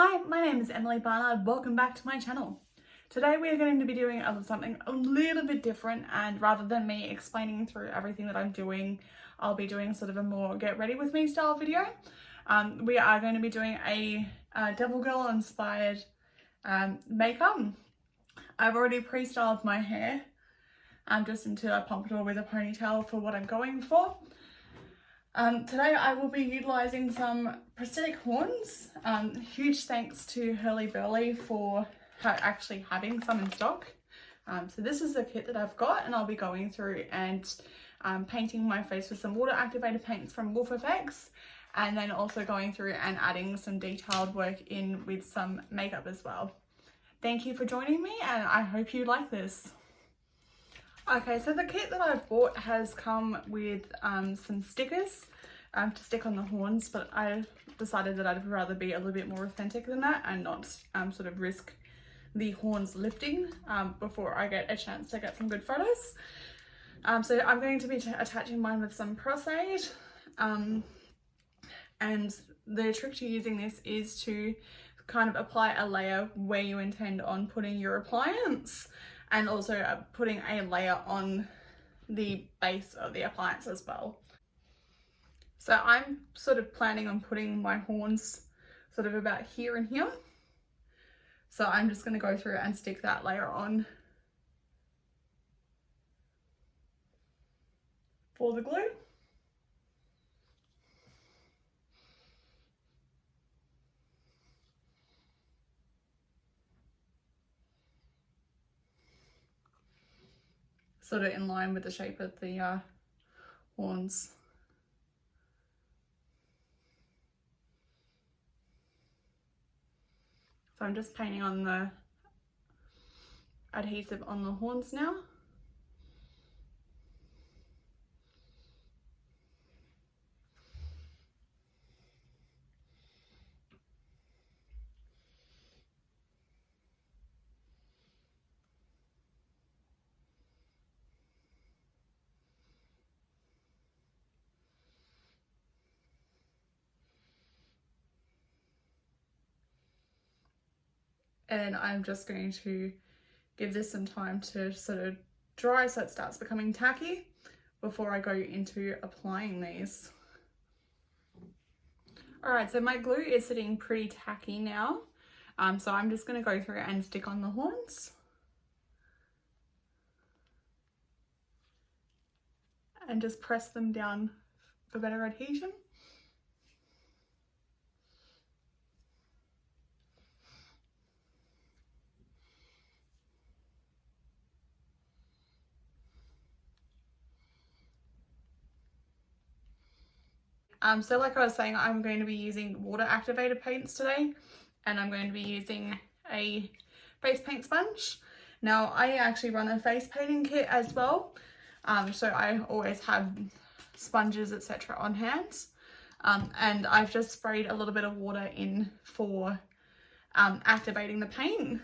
Hi, my name is Emily Barnard. Welcome back to my channel. Today we are going to be doing something a little bit different, and rather than me explaining through everything that I'm doing, I'll be doing sort of a more get ready with me style video. We are going to be doing a Devil Girl inspired makeup. I've already pre-styled my hair just into a pompadour with a ponytail for what I'm going for. Today I will be utilising some prosthetic horns. Huge thanks to Hurly Burly for actually having some in stock. So this is the kit that I've got, and I'll be going through and painting my face with some water activated paints from Wolf FX, and then also going through and adding some detailed work in with some makeup as well. Thank you for joining me, and I hope you like this. Okay, so the kit that I've bought has come with some stickers to stick on the horns, but I decided that I'd rather be a little bit more authentic than that and not sort of risk the horns lifting before I get a chance to get some good photos. So I'm going to be attaching mine with some prosthetic, and the trick to using this is to kind of apply a layer where you intend on putting your appliance, and also putting a layer on the base of the appliance as well. So I'm sort of planning on putting my horns sort of about here and here. So I'm just going to go through and stick that layer on for the glue. Sort of in line with the shape of the horns. So I'm just painting on the adhesive on the horns now. And I'm just going to give this some time to sort of dry so it starts becoming tacky before I go into applying these. Alright, so my glue is sitting pretty tacky now, so I'm just going to go through and stick on the horns. And just press them down for better adhesion. So like I was saying, I'm going to be using water activated paints today, and I'm going to be using a face paint sponge. Now I actually run a face painting kit as well, so I always have sponges etc. on hand, and I've just sprayed a little bit of water in for activating the paint,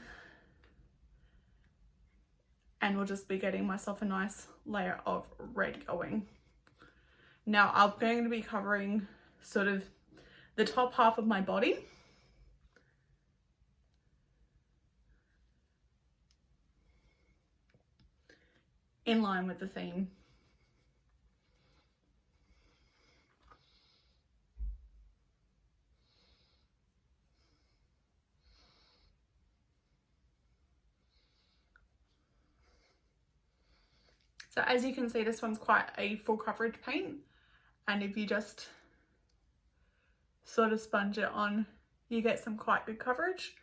and we'll just be getting myself a nice layer of red going. Now I'm going to be covering sort of the top half of my body. In line with the theme. So as you can see, this one's quite a full coverage paint, and if you just sort of sponge it on, you get some quite good coverage.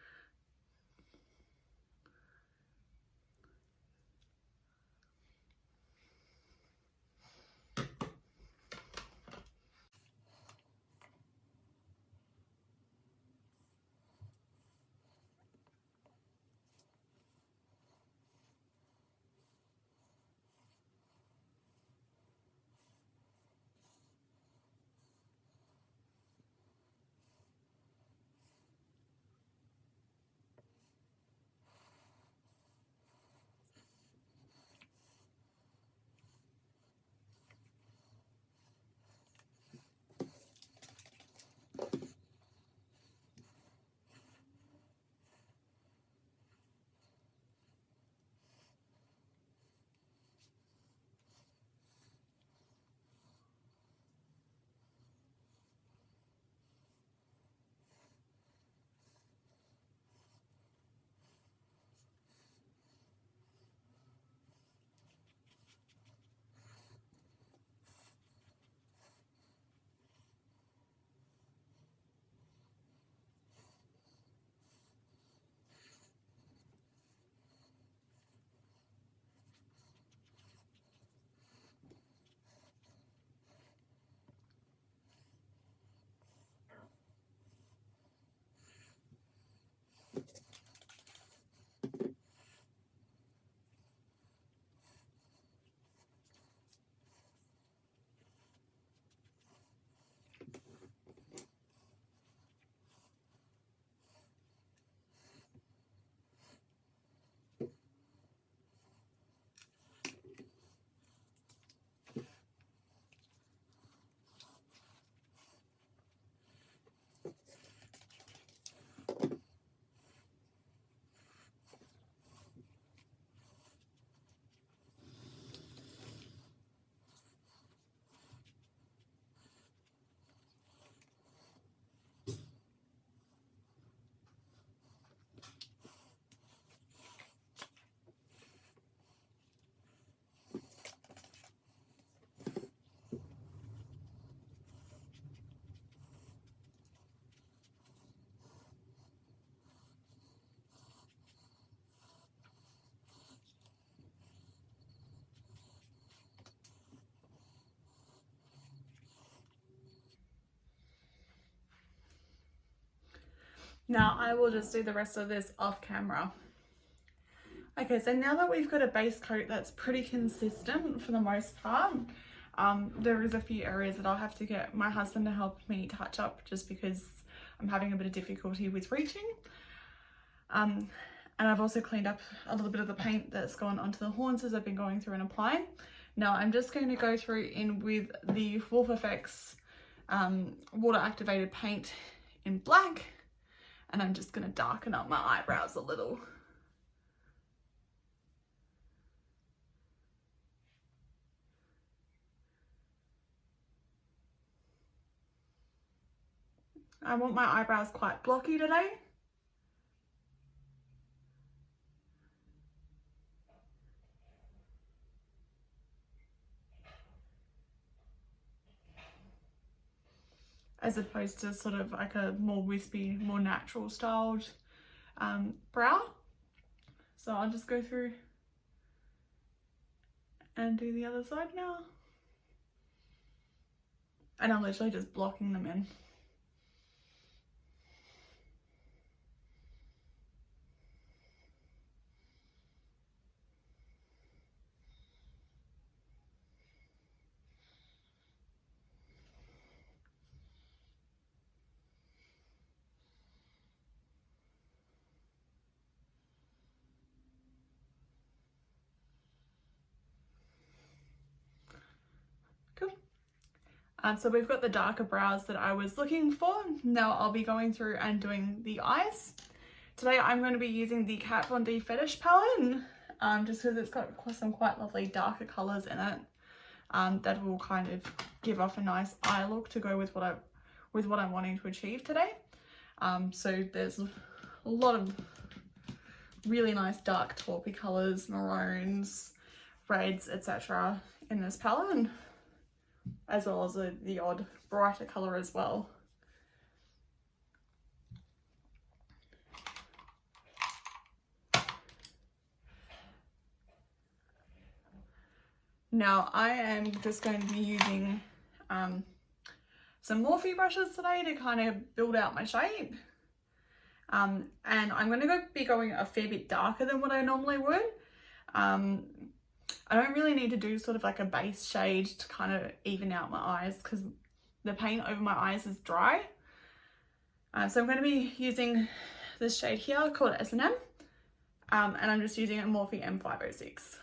Now I will just do the rest of this off camera. Okay, so now that we've got a base coat that's pretty consistent for the most part, there is a few areas that I'll have to get my husband to help me touch up just because I'm having a bit of difficulty with reaching. And I've also cleaned up a little bit of the paint that's gone onto the horns as I've been going through and applying. Now I'm just going to go through in with the Wolf Effects water activated paint in black, and I'm just going to darken up my eyebrows a little. I want my eyebrows quite blocky today. As opposed to sort of like a more wispy, more natural styled brow. So I'll just go through and do the other side now. And I'm literally just blocking them in. So we've got the darker brows that I was looking for. Now I'll be going through and doing the eyes. Today I'm going to be using the Kat Von D Fetish palette, just because it's got some quite lovely darker colours in it that will kind of give off a nice eye look to go with what I'm wanting to achieve today. So there's a lot of really nice dark taupey colours, maroons, reds, etc. in this palette, as well as the odd brighter colour as well. Now I am just going to be using some Morphe brushes today to kind of build out my shape. And I'm going to be going a fair bit darker than what I normally would. I don't really need to do sort of like a base shade to kind of even out my eyes because the paint over my eyes is dry. So I'm going to be using this shade here called S&M, and I'm just using a Morphe M506.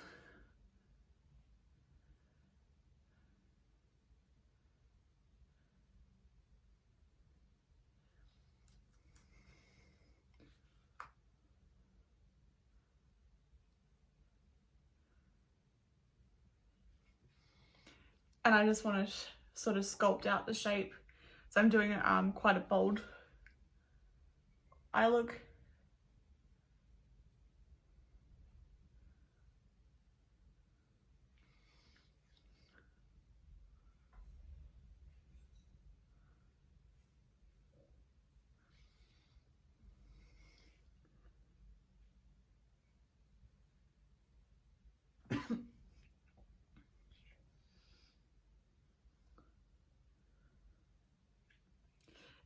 And I just want to sort of sculpt out the shape. So I'm doing quite a bold eye look.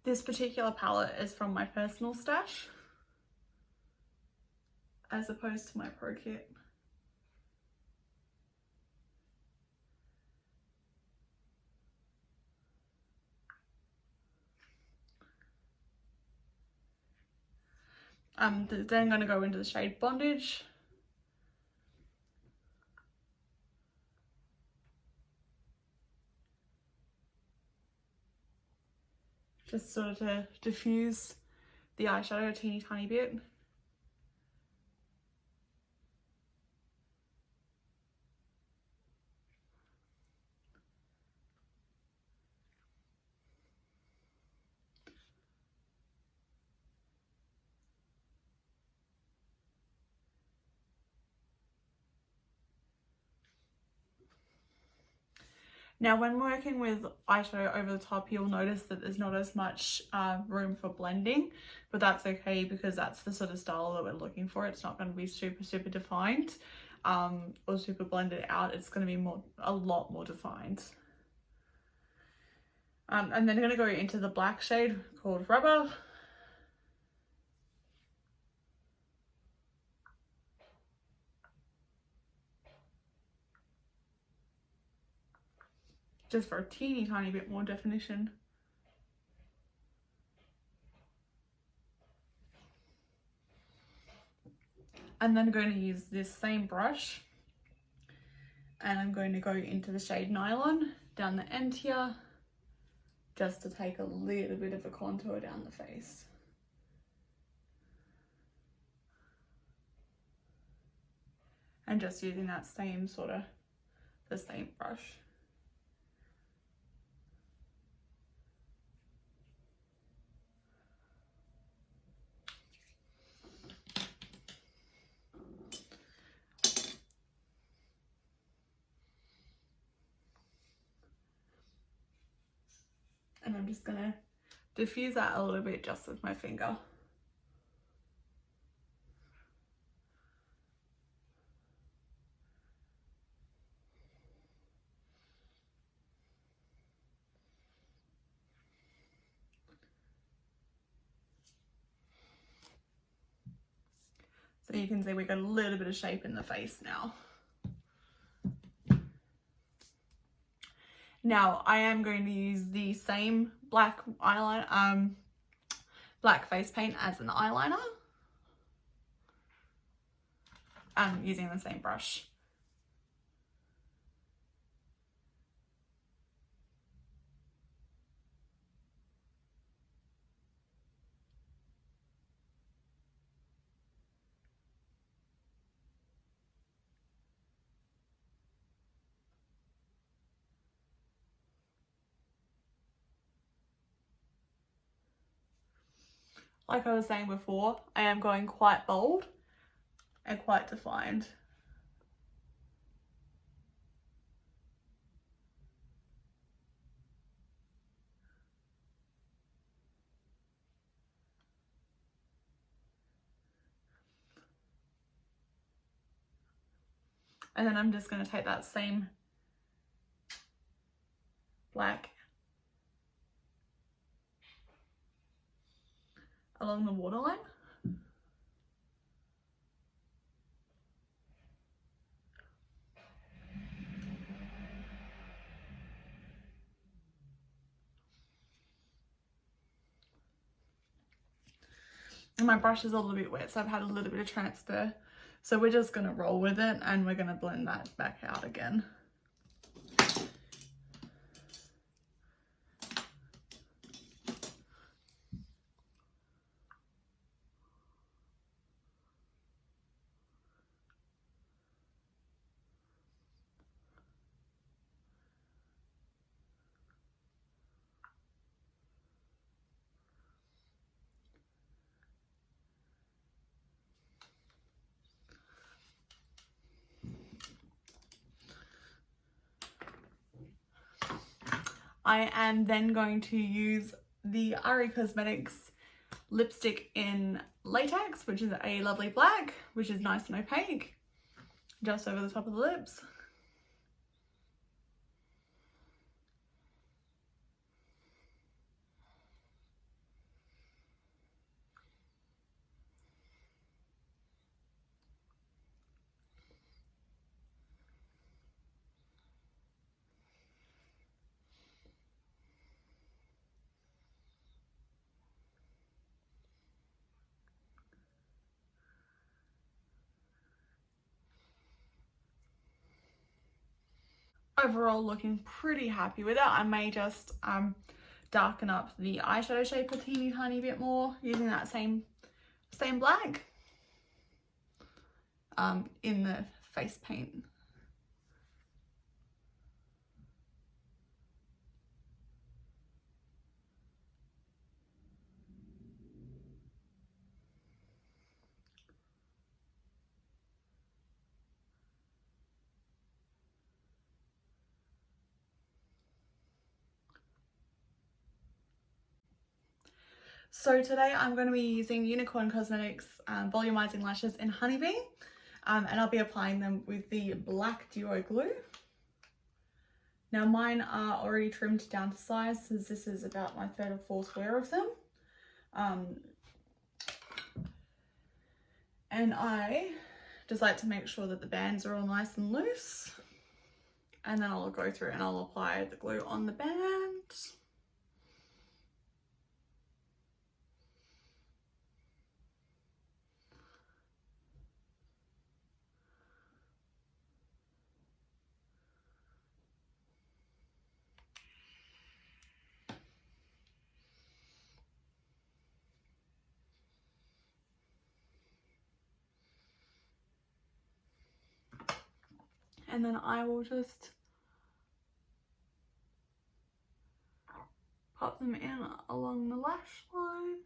This particular palette is from my personal stash, as opposed to my pro kit. Then I'm going to go into the shade Bondage. Just sort of to diffuse the eyeshadow a teeny tiny bit. Now when working with eyeshadow over the top, you'll notice that there's not as much room for blending, but that's okay because that's the sort of style that we're looking for. It's not going to be super defined or super blended out. It's going to be a lot more defined. And then I'm going to go into the black shade called Rubber. just for a teeny tiny bit more definition. And then I'm going to use this same brush and I'm going to go into the shade Nylon down the end here, just to take a little bit of a contour down the face. And just using that same the same brush. And I'm just gonna diffuse that a little bit just with my finger. So you can see we got a little bit of shape in the face now. Now I am going to use the same black eyeliner, black face paint as an eyeliner. Using the same brush. Like I was saying before, I am going quite bold and quite defined. And then I'm just going to take that same black along the waterline. And my brush is a little bit wet, so I've had a little bit of transfer. So we're just going to roll with it and we're going to blend that back out again. I am then going to use the Aree Cosmetics lipstick in Latex, which is a lovely black, which is nice and opaque, just over the top of the lips. Overall looking pretty happy with it. I may just darken up the eyeshadow shape a teeny tiny bit more using that same black in the face paint. So today I'm going to be using Unicorn Cosmetics volumizing lashes in Honeybee, and I'll be applying them with the black duo glue. Now mine are already trimmed down to size, since this is about my third or fourth wear of them. And I just like to make sure that the bands are all nice and loose. and then I'll go through and I'll apply the glue on the band. And then I will just pop them in along the lash line.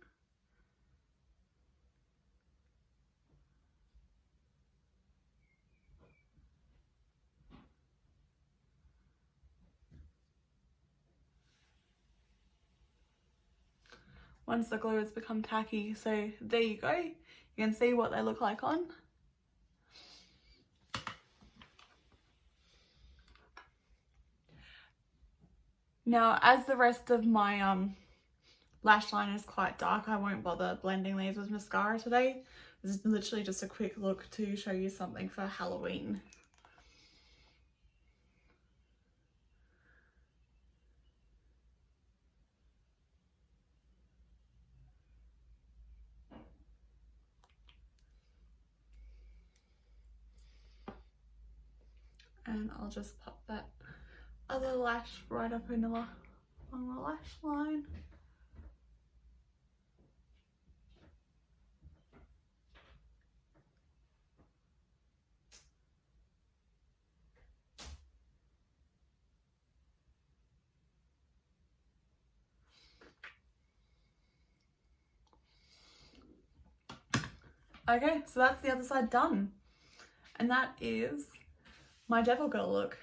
Once the glue has become tacky, so there you go. You can see what they look like on. Now, as the rest of my lash line is quite dark, I won't bother blending these with mascara today. This is literally just a quick look to show you something for Halloween. And I'll just pop that other lash right up in along the lash line. Okay, so that's the other side done. And that is my devil girl look.